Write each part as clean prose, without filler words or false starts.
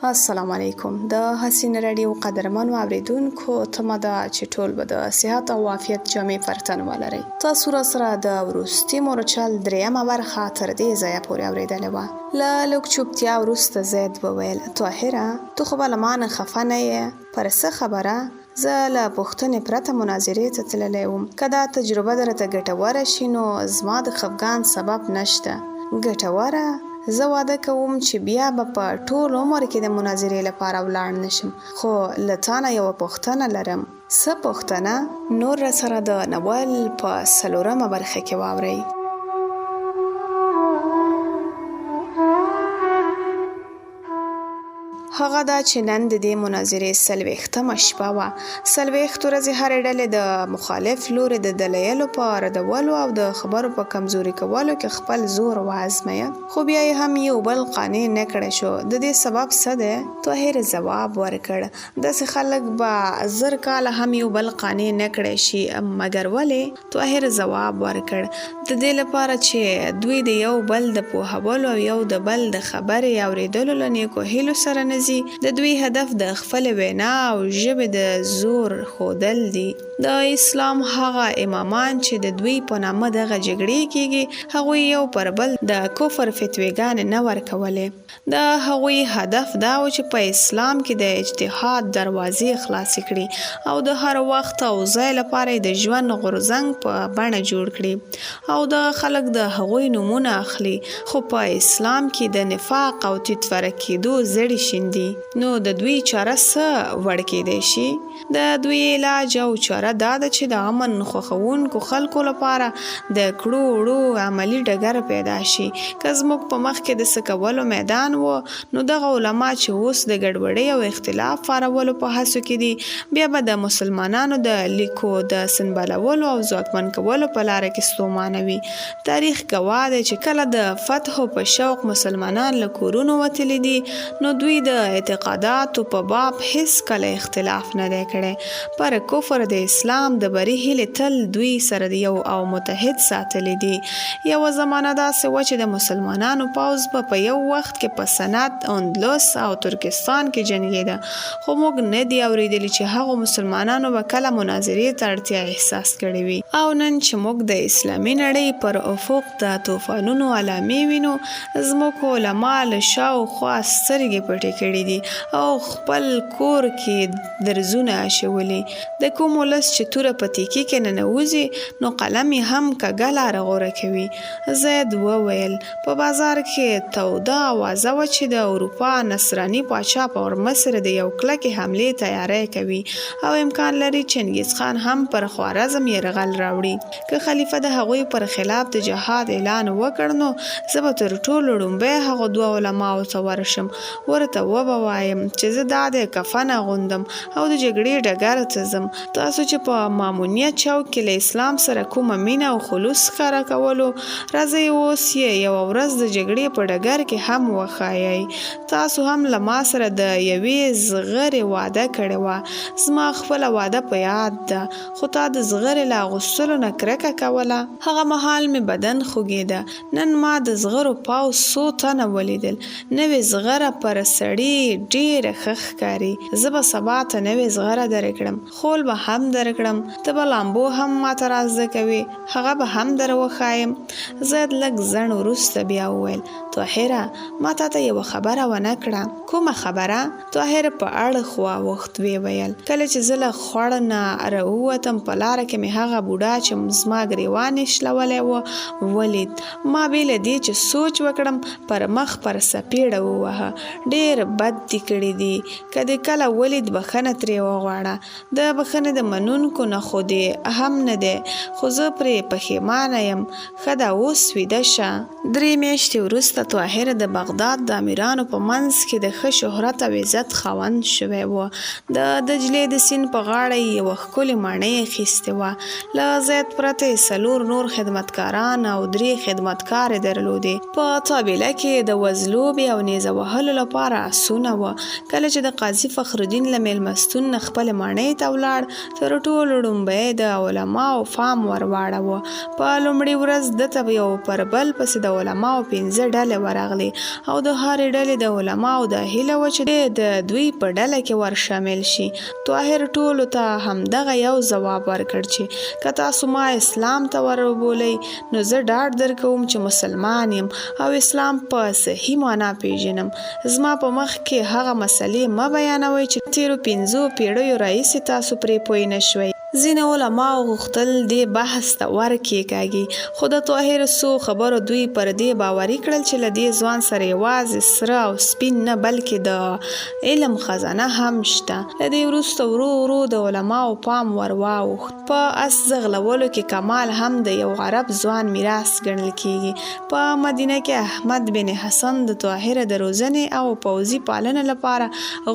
السلام علیکم. د حسین رادیو قدرمنو اوریدونکو تمه ده چې ټول به د صحت او عافیت جامې پر تن ولرئ. تاسو را سره د وروستي مورچل دریمه برخه تر دې ځایه پورې اوریدلې وه. له لږ چوپتیا وروسته زید وویل: طاهره، تو خو به له ما نه خفه نه یې؟ پر څه خبره؟ زه له پوښتنې پرته مناظرې ته تللی وم. که دا تجربه درته ګټوره شي نو زما د خفګان سبب نشته. ګټوره؟ زه واده کوم چې بیا به په ټول عمر کې د مناظرې لپاره ولاړ نشم. خو له تا نه یوه پوښتنه لرم. څه پوښتنه؟ نور را سره د ناول په 4مه برخه کې واورئ. هغه دا چې نن د دې مناظرې 40مه شپه وه. 40 ورځې هرې ډلې د مخالف لوري د دلایلو په ردولو او د خبرو په کمزوري کولو کې خپل زور وازمایه، خو بیا یې هم یو بل قانع نه کړی شو. د دې سبب څه دی؟ طاهر ځواب ورکړ: داسې خلک به 1000 کاله هم یو بل قانع نه کړی شي. مګر ولې؟ طاهر ځواب ورکړ: د دې لپاره چې دوی د یو بل د پوهولو او یو د بل د خبرې اورېدلو له نیکو هیلو سره نه ځي. د دوی هدف د خپل وینا او ژبې د زور ښودل دي. د اسلام هغه امامان چې د دوی په نامه دغه جګړې کیږي، هغوی یو پر بل د کفر فتویګانې نه ورکولې. د هغوی هدف دا و چې په اسلام کې د اجتهاد دروازې خلاصې کړي او د هر وخت او ځای لپاره د ژوند غورځنګ په بڼه جوړ کړي او د خلک د هغوی نومونه اخلي. خو په اسلام کې د نفاق او تیتوره کېدو زړې شیندي. نو د دوی چاره څه وړ کېدی شي؟ د دوی علاج او چاره دا ده چې د امن خوښونکو خلکو لپاره د کړو وړو عملي ډګر پیدا شي. که زموږ په مخ کې د څه کولو میدان و، نو دغه علما چې اوس د ګډوډۍ او اختلاف پارولو په هڅو کې دي، بیا به د مسلمانانو د لیکو د سنبالولو او ځواکمن کولو په لاره کې ستومانه وي. تاریخ ګواه دی چې کله د فتحو په شوق مسلمانان له کورونو وتلي دي، نو دوی د اعتقاداتو په باب هیڅ کله اختلاف نه دی کړی. پر کفر د اسلام د بری هیلې تل دوی سره د یو او متحد ساتلی دي. یوه زمانه داسې وه چې د مسلمانانو پوځ په یو وخت کې په سند، اندلس او ترکستان کې جنګېده. خو موږ نه دي اوریدلی چې هغو مسلمانانو به کله مناظرې ته اړتیا احساس کړې وي. او نن چې موږ د اسلامي نړۍ پر افق د طوفانونو علامې وینو، زموږ علما له شاوخوا سترګې پټې کړي دي او خپل کور کې درزونه اچولي. د کوم ولس چې توره په تیکي کې ننوځي، نو قلم یې هم کږه لاره غوره کوي. زید وویل: په بازار کې توده اوازه وه چې د اروپا نصراني پاچا پر مصر د یو کلکې حملې تیاری کوي او امکان لري چنګیز خان هم پر خوارزم یرغل راوړي. که خلیفه د هغوی پر خلاف د جهاد اعلان وکړ، نو زه به تر ټولو لومړی هغو 2 علماو ته ورشم، ورته ووایم چې زه دا د کفن اغوندم او د جګړې ډګر ته ځم. تاسو چې په مامونیت چوک کې له اسلام سره کومه مینه او خلوص ښکاره کولو، راځئ اوس یې یوه ورځ د جګړې په ډګر کې هم وښایئ. تاسو هم له ما سره د یوې زغرې وعده کړې وه. زما خپله وعده په یاد ده، خو تا د زغرې له اغوستلو نه کرکه کوله. هغه مهال مې بدن خوږېده. نن ما د زغرو پوځ 100 تنه ولیدل. نوې زغره پر سړي ډېره ښه ښکاري. زه به سبا ته نوې زغره درکړم، خول به هم درکړم، ته به لامبو هم ماته را زده کوې، هغه به هم در وښایم. زید لږ ځنډ وروسته بیا وویل: طاهره، ما تا ته یوه خبره ونه کړه. کومه خبره؟ طاهر په اړخ واوښت. ویې ویل: کله چې زه له خوړ نه راووتم، په لاره کې مې هغه بوډا چې زما ګریوان یې شلولی و ولید. ما بې له دې چې سوچ وکړم، پر مخ پر سپېړه ووهه. ډېر بد دې کړي دي. که دې کله ولید، بخښنه ترې وغواړه. د بخښنې د منونکو نه خو دې هم نه دی، خو زه پرې پښیمانه یم. ښه ده، اوس ویده شه. 3 میاشتې وروسته طاهر د بغداد د امیرانو په منځ کې د ښه شهرت او عزت خاوند شوی و. د دجلې د سیند په غاړه یې یوه ښکلې ماڼۍ اخیستې وه. له زید پرته یې 4 نور خدمتکاران او 3 خدمتکارې درلودې. په طابله کې د وزلوبې او نیزه وهلو لپاره آسونه وه. کله چې د قاضي فخرالدین له میلمستون نه خپلې ماڼۍ ته ولاړ، تر ټولو لومړی د علماو پام ور واړاوه. په لومړۍ ورځ دته یو پر بل پسې د علماو 5 ډلې ورغلې او د هرې ډلې د علماو د هیله وه چې د دوی په ډله کې ورشامل شي. طاهر ټولو ته همدغه یو ځواب ورکړ چې که تاسو ما اسلام ته وربولئ نو زه ډاډ درکوم چې مسلمان یم او اسلام په صحیح معنا پیژنم. زما په مخ کې هغه مسلې مه بیانوئ چې تیرو 5 پیړیو راهیسې تاسو پرې پوه نه شوئ. ځینې علماو غوښتل دې بحث ته ورکېکاږي، خو د طاهر څو خبرو دوی پر دې باوري کړل چې له دې ځوان سره یوازې سره او سپین نه بلکې د علم خزانه هم شته. له دې وروسته ورو ورو د علماو پام ور واوښت. په اس ځغلولو کې کمال هم د یو عرب ځوان میراث ګڼل کېږي. په مدینه کې احمد بن حسن د طاهر د روزنې او پوځي پالنې لپاره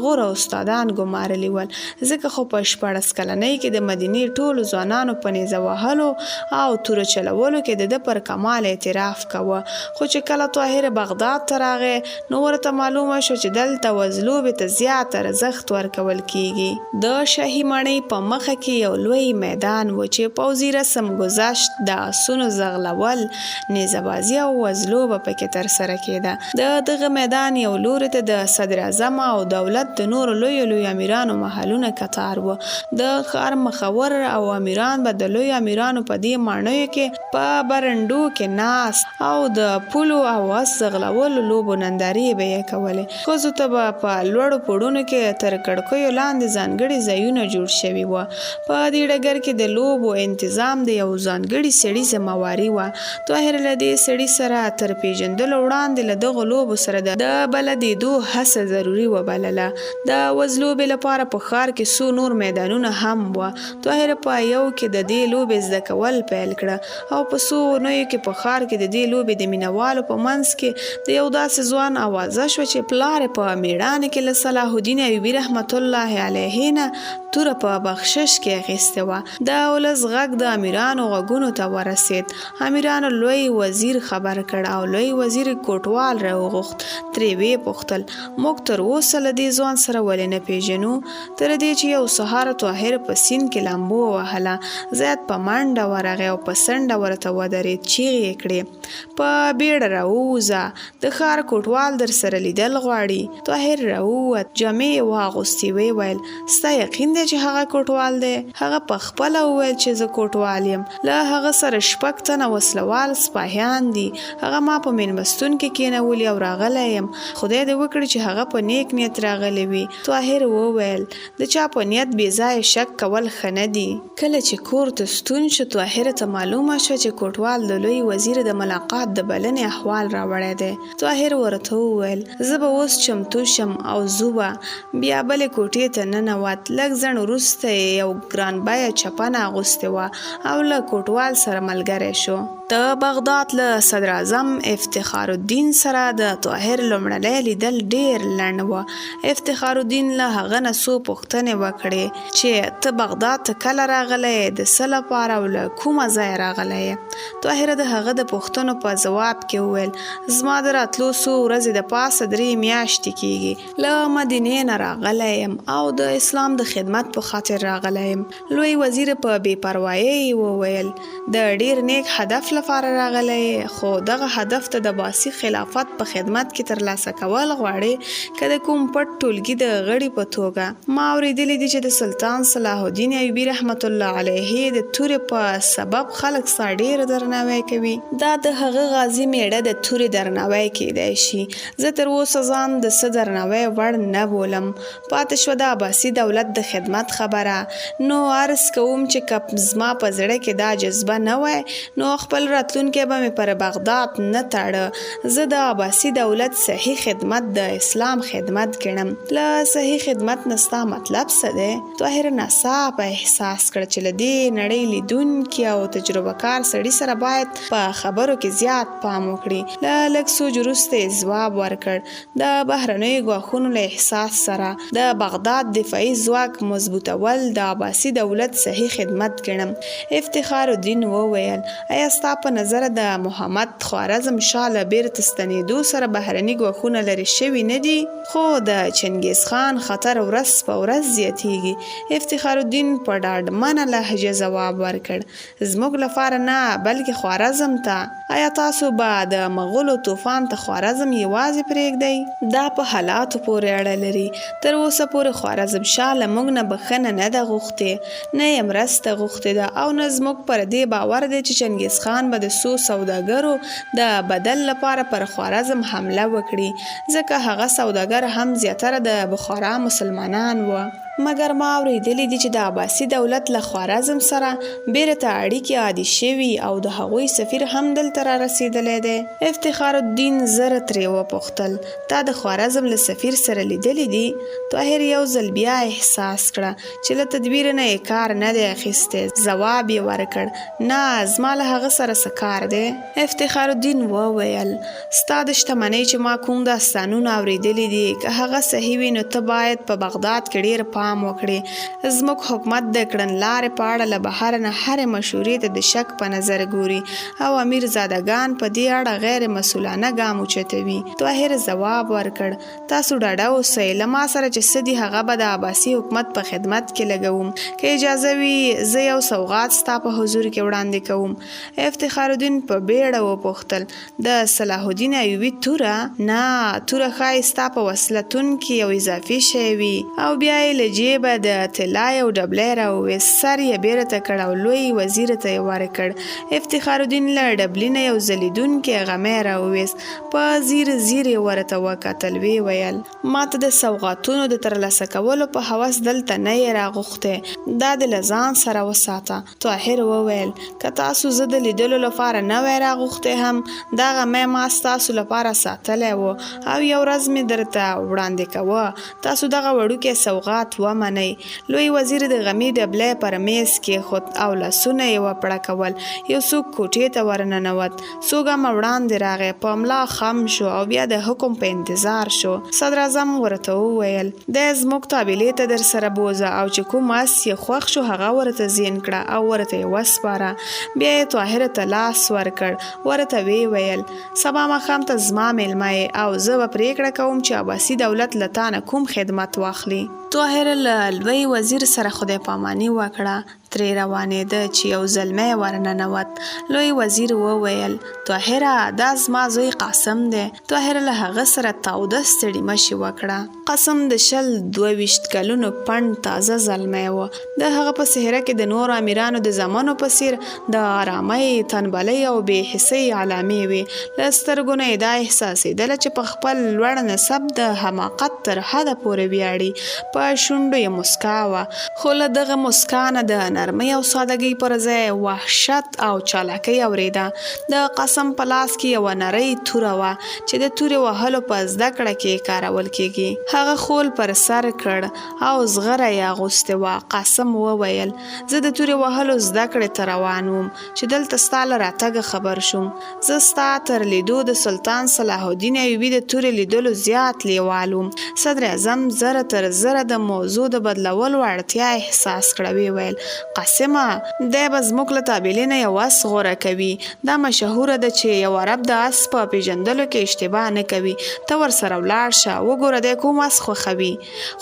غوره استادان ګمارلي ول، ځکه خو په 14 کلنۍ کې د مدینې ټولو ځوانانو په نیزه وهلو او توره چلولو کې د پر کمال اعتراف کوه. خو چې کله طاهر بغداد ته راغی نو ورته معلومه شو چې دلته وزلوبې ته زیات ارزښت ورکول کېږي. د شاهي ماڼۍ په مخه کې یو لوی میدان و چې پوځي رسم گذشت، د اسونو ځغلول، نیزه‌بازي او وزلوبه پکې ترسره کېده. د دغه میدان یو لوري ته د صدر اعظم او دولت د نورو لویو امیرانو محلونه کتار و. د ښار مخور او امیران به د لوی امیرانو په دې ماڼیو کې په برنډو کې ناست او د پولو او اس ځغلولو لوبو نندارې به یې کولې. ښځو ته به په لوړو پوړونو کې تر کړکیو لاندې ځانګړي ځایونه جوړ شوي وو. په دې ډګر کې د لوبو انتظام د یو ځانګړي سړي ذمهواري وه. طاهر له دې سړي سره تر پیژندلو وړاندې له دغو لوبو سره د بلدېدو هڅه ضروري وبلله. د وزلوبې لپاره په ښار کې څو نور میدانونه هم وه. طاهر په یو کې د دې لوبې زده کول پیل کړه او په څو اونیو کې په ښار کې د دې لوبې د مینوالو په منځ کې د یو داسې ځوان اوازه شوه چې پلار یې په میړانه کې له صلاح الدین ایوبي رحمت الله علیه نه توره په بخشش کې اخیستې وه. د ولس غږ د امیرانو غوږونو ته ورسید. امیرانو لوی وزیر خبر کړ او لوی وزیر کوټوال راوغوښت. ترې ویې پوښتل موږ تر اوسه له دې ځوان سره ولې نه پیژنو؟ تر دې چې یو سهار طاهر په سیند کې لامبو ووهله. زیات په منډه ورغی او په څنډه ورته ودرېد. چیغې یې کړې په بیړه راووځه، د ښار کوټوال در سره لیدل غواړي. طاهر راووت، جامې یې واغوستې. ویې ویل ستا یقین دی چې هغه کوټوال دی؟ هغه په خپله وویل چې زه کوټوال یم. له هغه سره 6 تنه وسلوال سپاهیان دي. هغه ما په مېلمستون کې کېنولي او راغلی یم. خدای دې وکړي چې هغه په نیک نیت راغلی وي. طاهر وویل د چا په نیت بې ځایه شک کول ښه نه دي. کله چې کور ته ستون شو طاهر ته معلومه شوه چې کوټوال د لوی وزیر د ملاقات د بلنې احوال راوړی دی. طاهر ورته وویل زه به اوس چمتو شم او ځو به. بیا بلې کوټې ته ننوت. لږ ځنډ وروسته یې یو ګران بیه چپنه اغوستې وه او له کوټوال سره ملګری شو. د بغداد له صدر اعظم افتخار الدین سره د طاهر لومړنی لیدل ډیر لنډ و. افتخار الدین له هغه نه څو پوښتنې وکړې چې ته بغداد ته کله راغلی، د څه لپاره او له کومه ځایه راغلی یې؟ طاهر د هغه د پوښتنو په ځواب کې وویل زما د راتلو څو ورځې د پاسه 3 میاشتې کېږي. له مدینې نه راغلی یم او د اسلام د خدمت په خاطر راغلی یم. لوی وزیر په بې پروایۍ وویل د ډیر نیک هدف لپاره راغلی، خو دغه هدف ته د باسی خلافت په خدمت کې ترلاسه کول غواړي که د کوم پټ ټولګي د غړي په توګه؟ ما اورېدلی دي چې د سلطان صلاح الدین ایوبي رحمت الله علیه د تورې په سبب خلک ستا ډېر درناوی کوي. دا د هغه غازي میړه د تورې درناوی کیدای شي. زه تر اوسه ځان د څه درناوی وړ نه بولم. پاتې شوه د عباسي دولت د خدمت خبره. نو عرض کوم چې که زما په زړه کې دا جذبه نه وای نو خپل راتلونکی به مې پر بغداد نه تاړه. زه د عباسي دولت صحیح خدمت د اسلام خدمت ګڼم. له صحیح خدمت نه ستا مطلب څه دی؟ طاهر ناڅاپه احساس کړ چې له دې نړۍ لیدونکي او تجربه کار سړي سره باید په خبرو کې زیات پام وکړي. له لږ سوچ وروسته یې ځواب ورکړ د بهرنیو ګواښونو له احساس سره د بغداد دفاعي ځواک مضبوطول د عباسي دولت صحیح خدمت ګڼم. افتخار الدین وویل ایا ستا په نظر د محمد خوارزم شاه له بیرته ستنېدو سره بهرني ګواښونه لرې شوي نه دي؟ خو د چنګیز خان خطر ورځ په ورځ زیاتیږي. افتخار الدین په ډاډمنه لهجه ځواب ورکړ زموږ لپاره نه بلکې خوارزم ته. آیا تاسو به د مغولو طوفان ته خوارزم یوازې پرېږدئ؟ دا په حالاتو پورې اړه لري. تر اوسه پورې خوارزم شاه له موږ نه بخښنه نه ده غوښتې، نه یې مرسته غوښتې ده او نه زموږ پر دې باور دی چې چنګیز خان به د څو سوداګرو د بدل لپاره پر خوارزم حمله وکړي، ځکه هغه سوداګر هم زیاتره د بخارا مسلمانان و. مګر ما اورېدلي دي چې د عباسي دولت له خوارزم سره بیرته اړیکې عادي شوي او د هغوی سفیر هم دلته را رسېدلی دی. افتخار الدین زر ترې وپوښتل تا د خوارزم له سفیر سره لیدلی دي؟ طاهر یو ځل بیا احساس کړه چې له تدبیر نه یې کار نه دی اخیستی. ځواب یې ورکړ نه زما له هغه سره څه کار دی. افتخار الدین وویل ستا د شتمنۍ چې ما کوم داستانونه اورېدلي دي که هغه صحیح وي نو ته باید په بغداد کې ډېر پام وکړي. زموږ حکومت د کړنلارې په اړه له بهر نه هرې مشورې ته د شک په نظر ګوري او امیر زادګان په دې اړه غیر مسؤلانه ګام اوچتوي. طاهر ځواب ورکړ تاسو ډاډه اوسئ له ما سره چې څه دي هغه به د عباسي حکومت په خدمت کې لګوم. که اجازه وي زه یو سوغات ستا په حضور کې وړاندې کوم. افتخار الدین په بیړه وپوښتل د صلاح الدین ایوبي توره؟ نه توره ښایي ستا په وصلتون کې یو اضافي شی وي. او بیا یې جیبه د طلا یو ډبلی راوویست، سر یې بیرته کړ او لوی وزیر ته یې ورکړ. افتخار الدین له ډبلي نه یو ځلیدونکی غمی راوویست، په ځیر ځیر یې ورته وکتل. ویې ویل ما ته د سوغاتونو د ترلاسه کولو په هوس دلته نه یې راغوښتی، دا دې له ځان سره وساته. طاهر وویل که تاسو زه د لیدلو لپاره نه وی راغوښتی هم دا غمی ما ستاسو لپاره ساتلی و او یو ورځ مې درته وړاندې کوه، تاسو دغه وړوکی سوغات ومنئ. لوی وزیر د غمی ډبلی پر میز کېښود او لاسونه یې وپړکول. یو څوک کوټې ته ورننوت، څو ګامه وړاندې راغی، په ملا خم شو او بیا د حکم په انتظار شو. صدراعظم ورته وویل دی زموږ تابلې ته در سره بوځه او چې کوم اس یې خوښ شو هغه ورته زین کړه او ورته یې وسپاره. بیا یې طاهر ته لاس ورکړ، ورته ویې ویل سبا ماښام ته زما میلمه یې او زه به پرېکړه کوم چې عباسي دولت له تا نه کوم خدمت واخلي. طاهر له لوی وزیر سره خدای پاماني وکړه، ترې روانېده چې یو زلمی ورننوت. لوی وزیر وویل طاهره دا زما زوی قاسم دی. طاهر له هغه سره تاوده ستړي مشي وکړه. قاسم د 22 کلونو پڼد تازه زلمی و. د هغه په څهره کې د نورو امیرانو د زمانو په څیر د آرامۍ، تنبلۍ او بې حسۍ علامې وې. له سترګو نه یې دا احساسېدله چې په خپل لوړ نسب د حماقت تر حده پورې ویاړي. په شونډو یې مسکا وه، خو له دغه مسکا نه د نرمۍ او سادګۍ پر ځای وحشت او چالاکۍ اورېده. د قاسم په لاس کې یوه نرۍ توره وه چې د تورې وهلو په زده کړه کې کارول کېږي. هغه خول پر سر کړ او زغره یې اغوستې وه. قاسم وویل زه د تورې وهلو زده کړې ته روان وم چې دلته ستا له راتګه خبر شوم. زه ستا تر لیدو د سلطان صلاح الدین ایوبي د تورې لیدلو زیات لیوال وم. صدر اعظم زره تر زره د موضوع د بدلولو اړتیا احساس کړه. ویې ویل قاسمه دی به زموږ له تابلې نه یو اس غوره کوي. دا مشهوره ده چې یو عرب د اس په پیژندلو کې اشتباه نه کوي. ته ورسره ولاړ شه وګوره دی کوم اس خوښوي.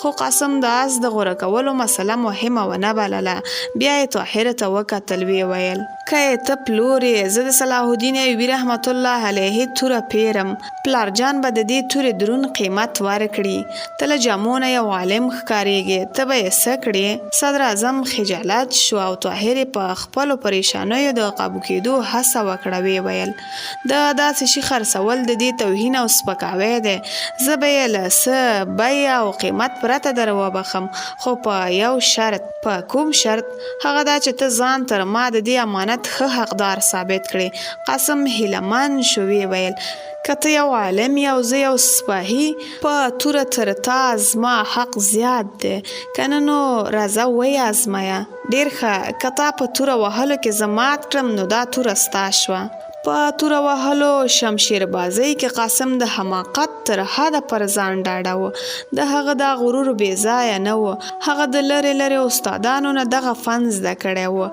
خو قاسم د اس د غوره کولو مسله مهمه ونه بلله. بیا یې طاهر ته وکتل. ویې ویل که یې ته پلور یې زه د صلاح الدین ایوبي رحمت الله علیه توره پیرم. پلارجان به د دې تورې دروند قیمت ورکړي. ته له جامو نه یو عالم ښکارېږي، ته به یې څه کړې؟ صدر اعظم خجالت شو او طاهر په خپلو پریشانیو د قابو کېدو هڅه وکړه. ویې ویل د داسې شي خرڅول د دې توهین او سپکاوی دی. زه به یې له څه بیه او قیمت پرته در وبخم، خو په یو شرط. په کوم شرط؟ هغه دا چې ته ځان تر ما د دې امانت ښه حقدار ثابت کړې. قاسم هیلهمن شو. ویې ویل که ته یو عالم یې او زه یو سپاهي، په توره تر تا زما حق زیات دی. که نه نو راځه ویې ازمایه. ډېر ښه، که تا په توره وهلو کې زه مات کړم نو دا توره ستا شوه. په توره وهلو شمشیر بازۍ کې قاسم د حماقت تر حده پر ځان ډاډه و. د هغه دا غرور بې ځایه نه و. هغه د لرې لرې استادانو نه دغه فن زده کړی و.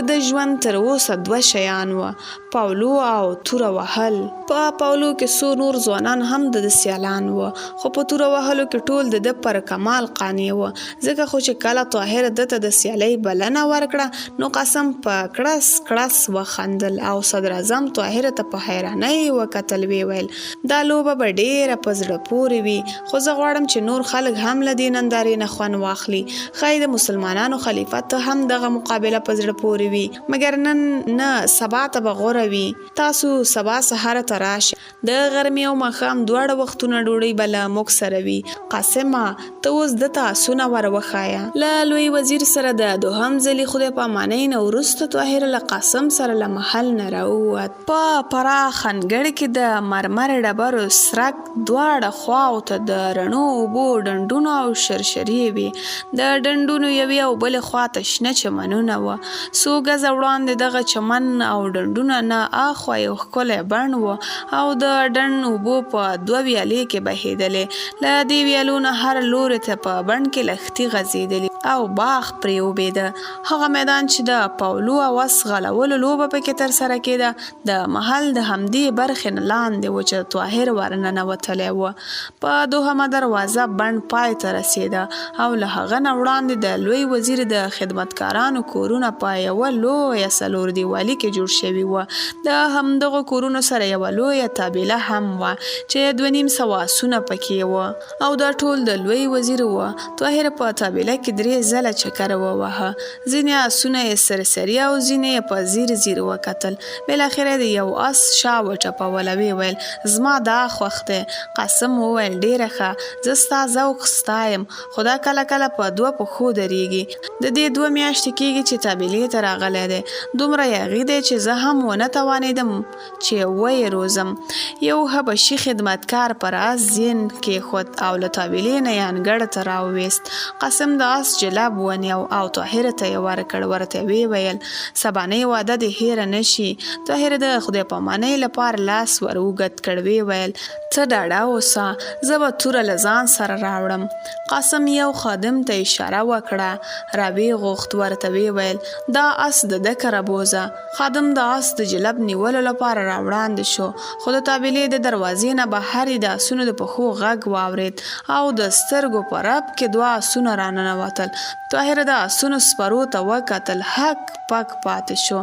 د ژوند تر اوسه 2 شیان و: پاولو او توره وهل. په پاولو کې څو نور ځوانان هم د سیالان و، خو په توره وهلو کې ټول د ده پر کمال قانع و. ځکه خو چې کله طاهر ده ته د سیالۍ بلنه ورکړه نو قاسم په کړس کړس وخندل او صدراعظم طاهر ته په حیرانۍ وکتل. ویل دا لوبه به ډېره په زړه پورې وي، خو زه غواړم چې نور خلک هم له دې نندارې نه خوند واخلي. ښایي د مسلمانانو خلیفه ته هم دغه مقابله په زړه پورې وي، مګر نن نه سبا ته به غوره وي. تاسو سبا سهار ته راشئ، د غرمې او ماښام دواړه وختونه ډوډۍ به له موږ سره وي. قاسمه ته اوس ده ته آسونه ور وښایه. له لوی وزیر سره د 2م ځلي خدای په امانۍ نه وروسته طاهر له قاسم سره له محل نه راووت. په پراخ انګړ کې د مرمر ډبرو سرک دواړه خواو ته د رڼو اوبو ډنډونه او شرشرې وي. د ډنډونو یوې او بلې خواته شنه چمنونه وه. څو ګزه وړاندې دغه چمن او ډنډونه نه اخوا یو ښکلی بڼ و او د ډنډ اوبو په 2 ویالې کې بهېدلې. له دې ویالو نه هر لوري ته په بڼ کې لښتي غځېدلي او باغ پرې اوبېده. هغه میدان چې د پاولو او اس غلولو لوبه پکې ترسره کېده د محل د همدې برخې نه لاندې و چې طاهر ورننوتلی و. په 2مه دروازه بڼ پای ته رسېده او له هغه نه وړاندې د لوی وزیر د خدمتکارانو کورونه په یوه لویه 4 دیوالي کې جوړ شوي وه. د همدغو کورونو سره یوه لویه طابله هم وه چې 2.5 آسونه پکې وه او دا ټول د لوی وزیر وه. طاهر په طابله کې 3 ځله چکر ووهه. ځینې آسونه یې سرسري او ځینې یې په ځیر ځیر وکتل. بالاخره د یو آس شا وټپوله. ویل زما دا خوښ دی. قاسم وویل ډېره ښه، زه ستا ذوق ستایم، خو دا کله کله په 2 پښو درېږي. د دې 2 میاشتې کېږي چې طابلې ته راغلی دی. دومره یاغي دی چې زه هم ونه توانېدم چې ویې روزم. یو حبشي خدمتکار پر آس زین کېښود او له طابلې نه یې انګړ ته راوویست. قاسم د آس جلب ونیو او طاهر ته یې ورکړ. ورته ویل سبانۍ واده دې هېره نه شي. طاهر د خدای په امانۍ لپاره لاس ور اوږد کړ. ویل ته ډاډه اوسه، زه به توره له ځان سره راوړم. قاسم یو خادم ته اشاره وکړه، راویې غوښت. ورته ویل دا آس د ده کره بوزه. خادم د آس د جلب نیولو لپاره راوړاندې شو، خو د طابلې د دروازې نه بهر یې د آسونو د پښو غږ واورېد او د سترګو په رپ کې 2 آسونه راننوتل. طاهر د آسونو سپرو ته وکتل، هک پک پاتې شو.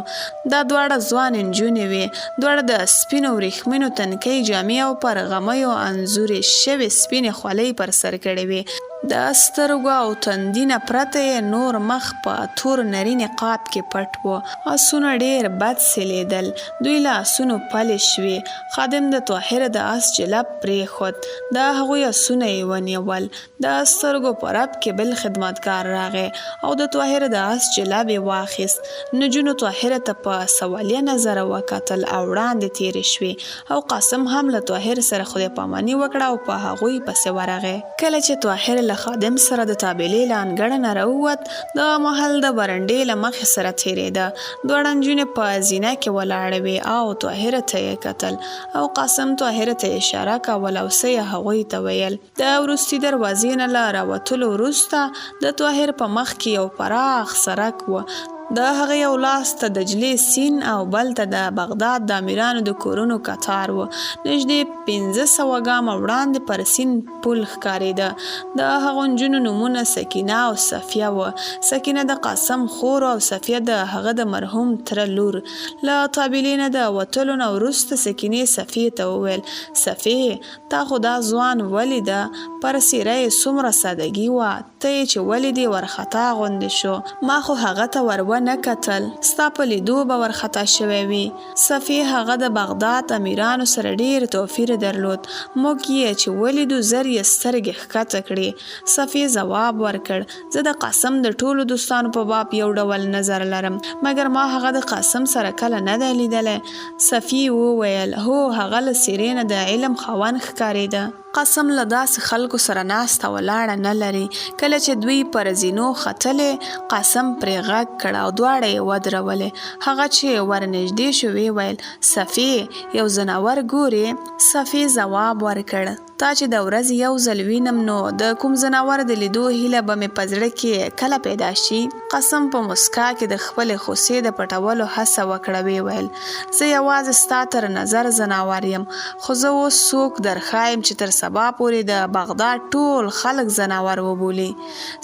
دا 2 ځوان نجونې وې. دواړه د سپینو وریښمینو تنکۍ جامې او پر غمیو انځورې شوې سپینې خولۍ پر سر کړې وې. د سترګو او تندي نه پرته یې نور مخ په تور نري نقاب کې پټ و. آسونه ډېر بد سیلېدل. دوی له آسونو پلې شوې. خادم د طاهر د آس جلب پرېښود. د هغوی آسونه یې ونیول. د سترګو په رپ کې بل خدمتکار راغی او د طاهر د آس جلب یې واخیست. نجونو طاهر ته په سوالیه نظر وکتل او وړاندې تېرې شوې او قاسم هم له طاهر سره خدای پاماني وکړه او په هغوی پسې ورغی. کله چې طاهر له خادم سره د طابلې له انګړه نه راووت، د محل د برنډې له مخې سره تېرېده. 2 نجونې په زینه کې ولاړې وې او طاهر ته یې کتل او قاسم طاهر ته اشاره کوله او څه یې هغوی ته ویل. د وروستي دروازې نه له راوتلو وروسته د طاهر په مخ کې یو پراخ سرک و. د هغه یو لاس ته دجلې سیند او بل ته د بغداد د امیرانو د کورونو کتار و. نږدې 500 ګامه وړاندې پر سیند پل ښکارېده. د هغو نجونو نومونه سکینه او صفیه و. سکینه د قاسم خور او صفیه د هغه د مرحوم تره لور. له طابلې نه د وتلو نه وروسته سکینې صفیې ته وویل صفیې تا خو دا ځوان ولیده، پر څېره یې څومره سادګي وه، ته یې چې ولیدې ورخطا غوندې شو. ما خو هغه ته ور نه کتل، ستا په لیدو به ورخطا شوی وي. صفیې هغه د بغداد امیرانو سره ډېر توپیر درلود. موږ یې چې ولیدو زر یې سترګې ښکته کړې. صفیې ځواب ورکړ زه د قاسم د ټولو دوستانو په باب یو ډول نظر لرم، مګر ما هغه د قاسم سره کله نه دی لیدلی. صفیې وویل هو هغه له څېرې نه د علم خاوند ښکارېده. قاسم له داسې خلکو سره ناسته ولاړه نه لري. کله چې دوی پر زینو ختلې، قاسم پرې غږ کړ او دواړه یې ودرولې. هغه چې ورنږدې شو ویې ویل: صفي، یو ځناور ګورې؟ صفي ځواب ورکړ: تا چې د ورځې یو ځل وینم نو د کوم ځناور د لیدو هیله به مې په زړه کې کله پیدا شي؟ قاسم په مسکا کې د خپلې غوسې د پټولو هڅه وکړه. ویې ویل: زه یوازې ستا تر نظر ځناور یم، خو زه اوس څوک درښایم چې تر سبا پورې د بغداد ټول خلک ځناور وبولي.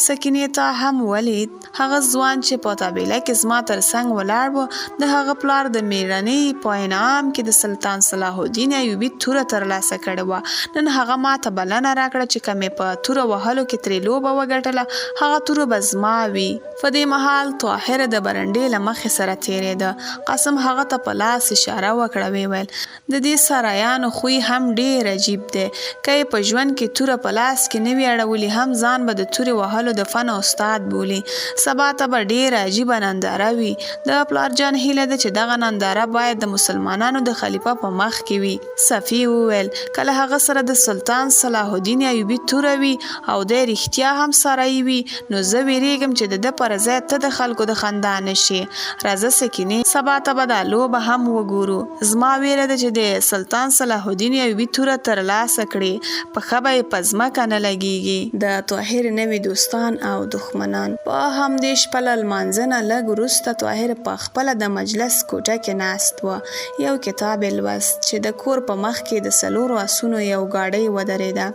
سکینې ته هم ولید. هغه ځوان چې په طابله کې زما تر څنګ ولاړ و، د هغه پلار د مېړنۍ په انعام کې د سلطان صلاح الدین ایوبي توره ترلاسه کړې وه. نن هغه ماته بلنه راکړه چې که مې په توره وهلو کې ترې لوبه وګټله، هغه توره به زما وي. په دې مهال طاهر د برنډې له مخې سره تېرېده. قاسم هغه ته په لاس اشاره وکړه. ویې ویل: د دې سرایانو خوی هم ډېر عجیب دی. که یې په ژوند کې توره په لاس کې نه وي اړولي، هم ځان به د تورې وهلو د فن استاد بولي. سبا ته به ډېره عجیبه ننداره وي. د پلارجان هیله ده چې دغه ننداره باید د مسلمانانو د خلیفه په مخ کې وي. صفي وویل: کله هغه سره د سلطان صلاح الدین ایوبي توره وي او دی رښتیا هم سرایي وي، نو زه ویریږم چې د ده پر ځای ته د خلکو د خندا نه شي. راځه سکینې، سبا ته به دا لوبه هم وګورو. زما ویره ده چې د سلطان صلاح الدین ایوبي توره ترلاسه کړي، پښه به یې په ځمکه نه لګېږي. د طاهر نوي دوستان او دښمنان. په همدې شپه له لمانځه نه لږ وروسته طاهر په خپله د مجلس کوټه کې ناست و. یو کتاب یې لوست چې د کور په مخ کې د 4 آسونو یو ګاډۍ ودرېده.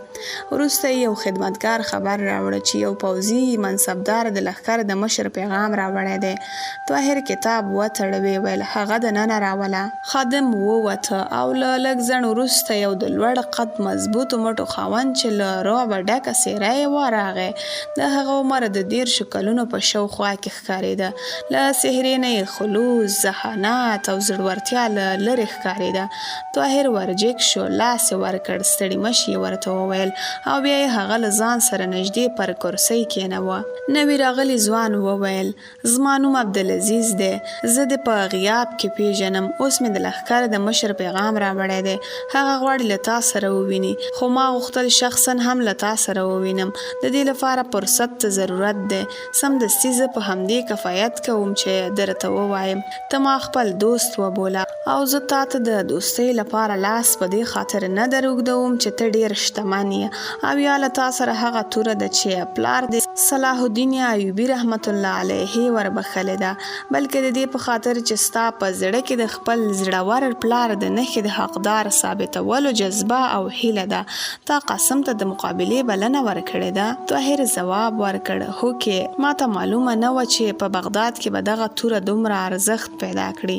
وروسته یو خدمتګار خبر راوړه چې یو پوځي منصبدار د لښکر د مشر پیغام راوړی دی. طاهر کتاب وتړ. ویې ویل: هغه دننه راوله. خادم ووته او له لږ ځنډ وروسته یو د لوړ قد مضبوطو مټو خاوند چې له رعبه ډکه څېره یې ورغی. د هغه عمر د 13 کلونو په شاوخوا کې ښکارېده. له څهرې نه یې خلوص، ذهانت او زړورتیا له لرې ښکارېده. طاهر ورجګ شو، لاس یې ورکړ، ستړي مشي یې ورته وویل او بیا یې هغه له ځان سره نږدې پر کرسۍ کېنوه. نوي راغلي ځوان وویل: زما نوم عبدالعزیز دی، زه دې په غیاب کې پیژنم. اوس مې د لښکر د مشر پیغام راوړی دی. هغه غواړي له تا سره وویني، خو ما غوښتل شخصا هم له تا سره ووینم. د دې لپاره فرصت ته ضرورت دی. سمدستي زه په همدې کفایت کوم چې درته ووایم. ته ما خپل دوست وبوله او زه تا ته د دوستۍ لپاره لاس په دې خاطر نه در اوږدوم چې ته ډېر شتمن یې او یا له تا سره هغه توره ده چې پلار دې صلاح الدین ایوبي رحمت الله علیه وربخلې ده، بلکې د دې په خاطر چې ستا په زړه کې د خپل زړور پلار د نښې د حقدار ثابتولو جذبه او هیله ده. تا قاسم ته د مقابلې بلنه ورکړې ده؟ طاهر ځواب ورکړ: هوکې، ما ته معلومه نه وه چې په بغداد کې به دغه توره دومره ارزښت پیدا کړي.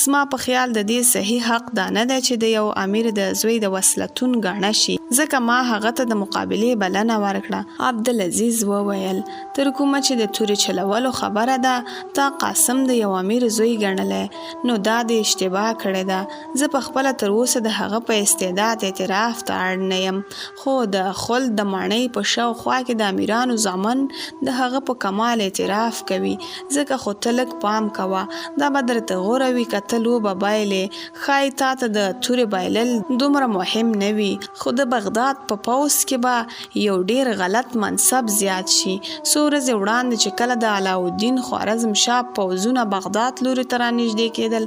زما په خیال د دې صحیح حق دا نه دی چې د یو امیر د زوی د وصلتون ګڼه شي، ځکه ما هغه ته د مقابلې بلنه ورکړه. عبدالعزیز وویل: تر کومه چې د تورې چلولو خبره ده، تا قاسم د یو امیر زوی ګڼلی، نو دا د اشتباه کړې ده. زه په خپله تر اوسه د هغه په استعداد اعتراف ته اړ نه یم، خو د خلد د ماڼۍ په شاوخوا کې د امیرانو زامن د هغه په کمال اعتراف کوي. ځکه خو ته لږ پام کوه، دا به درته غوره وي که ته لوبه بایلې. ښایي تا ته د تورې بایلل دومره مهم نه وي، خو د بغداد په پوځ کې به یو ډیر غلط منصب زیات شي. څو ورځې وړاندې چې کله د علاءالدین خوارزم شاه پوځونه بغداد لوري ته رانږدې کېدل،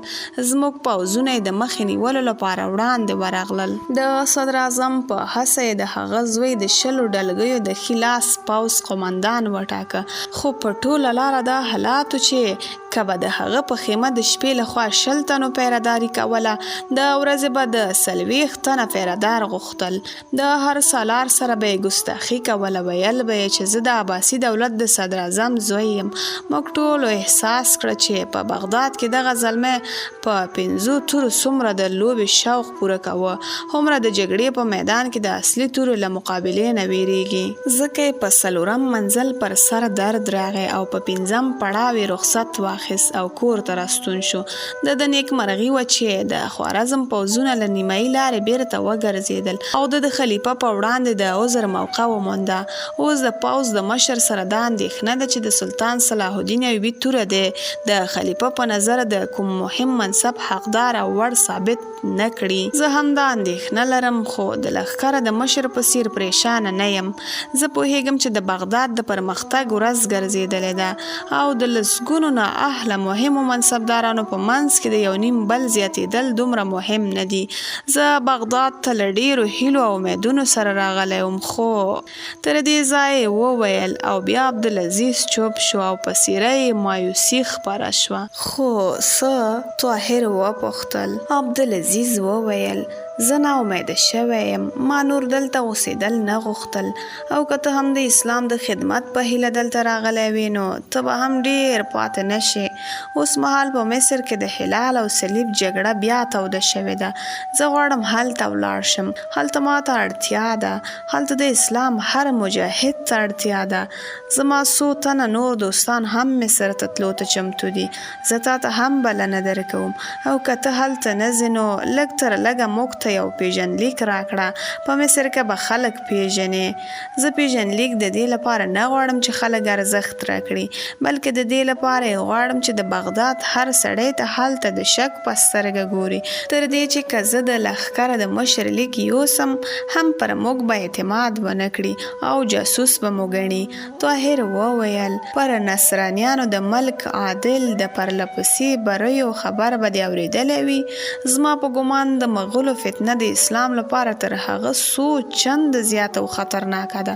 زموږ پوځونه یې د مخې نیولو لپاره وړاندې ورغلل. د صدراعظم په هڅه یې د هغه زوی د 20 ډلګیو د ښي لاس پوځ قومندان وټاکه، خو په ټوله لاره دا حالاتو چې که به د هغه په خیمه د شپې لخوا 20 تنو پیرداري کوله، د ورځې به د 40 تنه پیردار غوښتل. د هر سالار سره به یې ګستاخي کوله، ویل به یې چې زه د عباسي دولت د صدراعظم زوی یم. موږ ټولو احساس کړه چې په بغداد کې دغه زلمی په 5 تورو څومره د لوبې شوق پوره کوه، هومره د جګړې په میدان کې د اصلي تورو له مقابلې نه ویریږي. ځکه یې په 4م منزل پر سر درد راغی او په 5م پړاو یې رخصت واخیست. واخیست او کور ته راستون شو. د نیکمرغي وه چې د خوارزم پوځونه له نیمایي لارې بیرته وګرځېدل او د خلیفه په وړاندې د عذر موقع ومونده. اوس د پوځ د مشر سره دا اندېښنه ده چې د سلطان صلاح الدین ایوبي توره دی د خلیفه په نظر د کوم مهم منصب حقدار او وړ ثابت نه کړي. زه هم دا اندېښنه لرم خو د لښکره د مشر په څیر پریشانه نه یم. زه پوهیږم چې د بغداد د پرمختګ ورځ ګرځېدلې ده او د لسګونو نااهله مهمو منصبدارانو په منځ کې د یو نیم بل زیاتېدل دومره مهم نه دي. زه بغداد ته له ډېرو هیلو او امیدونو سره راغلی وم خو تر دې ځایه وویل او بیا عبدالعزیز چوپ شو او په څېره یې مایوسي خپره شوه. خو څه؟ طاهر وپوښتل. عبدالعزیز وویل زه نا امیده شوی یم. ما نور دلته اوسېدل نه غوښتل او که ته هم د اسلام د خدمت په هیله دلته راغلی وې نو ته به هم ډېر پاتې نه شې. اوس مهال په مصر کې د هلال او صلیب جګړه بیا توده شوې ده. زه غواړم هلته ولاړ شم. هلته ما ته اړتیا ده. هلته د اسلام هر مجاهد ته اړتیا ده. زما څو تنه نور دوستان هم مصر ته تلو ته چمتو دي. زه تا ته هم بلنه درکوم او که ته هلته نه ځې نو لږ تر لږه موږ ته یو پیژنلیک راکړه. په مصر کې به خلک پیژنې. زه پیژنلیک د دې لپاره نه غواړم چې خلک ارزښت راکړي بلکې د دې لپاره یې غواړم چې د بغداد هر سړی ته هلته د شک په سترګه ګوري تر دې چې که زه د لښکره د مشر لیک یوسم هم پر موږ به اعتماد ونه کړي او جاسوس به مو ګڼي. طاهر وویل پر نصرانیانو د ملک عادل د پرلپسې بریو خبر به دې اورېدلی وي. زما په ګمان د مغولو فتنه د اسلام لپاره تر هغه څو چنده زیاته او خطرناکه ده.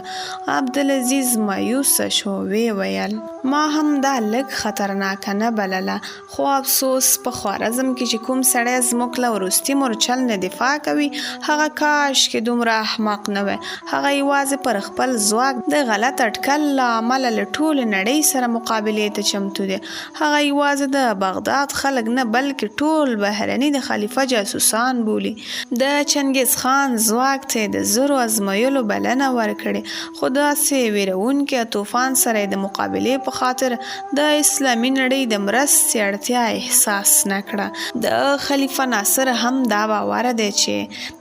عبدالعزیز مایوسه شو. وی ویل ما هم دا لږ خطرناکه نه بلله خو افسوس په خوارزم کې چې کوم سړی زموږ له وروستي مورچل نه دفاع کوي هغه کاش کې دومره احمق نه وی. هغه یوازې پر خپل ځواک د غلط اټکل له امله له ټولې نړۍ سره مقابلې ته چمتو دی. هغه یوازې د بغداد خلک نه بلکې ټول بهرني د خلیفه جاسوسان بولي. د چنګیز خان ځواک ته د زرو ازمایلو بلنه ورکړې خو داسې ویرونکي طوفان سره د مقابلې په خاطر د اسلامي نړۍ د مرستې اړتیا احساس نه کړه. د خلیفه ناصر هم دا باور دی چې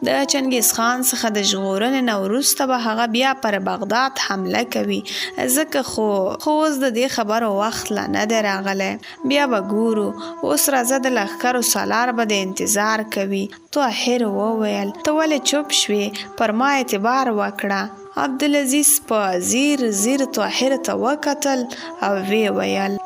د چنګیز خان څخه د ژغورنې نه وروسته به هغه بیا پر بغداد حمله کوي. ځکه خو اوس د دې خبرو وخت لا نه دی راغلی. بیا به ګورو. اوس راځه د لښکرو سالار به د انتظار کوي. طاهر وویل ته ولې چوپ شوې؟ پر ما اعتبار وکړه. عبدالعزیز په زیر طاهر ته وکتل او وی ویل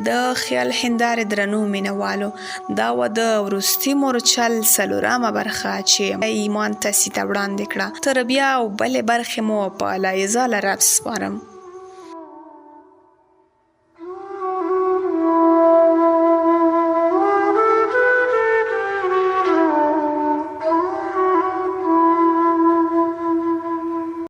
د خیال هندارې درنو مینوالو دا و د وروستي مورچل څلورمه برخه چې ایمان تاسې ته وړاندې کړه. تر بیا او بلې برخې مو په لایزاله رب سپارم.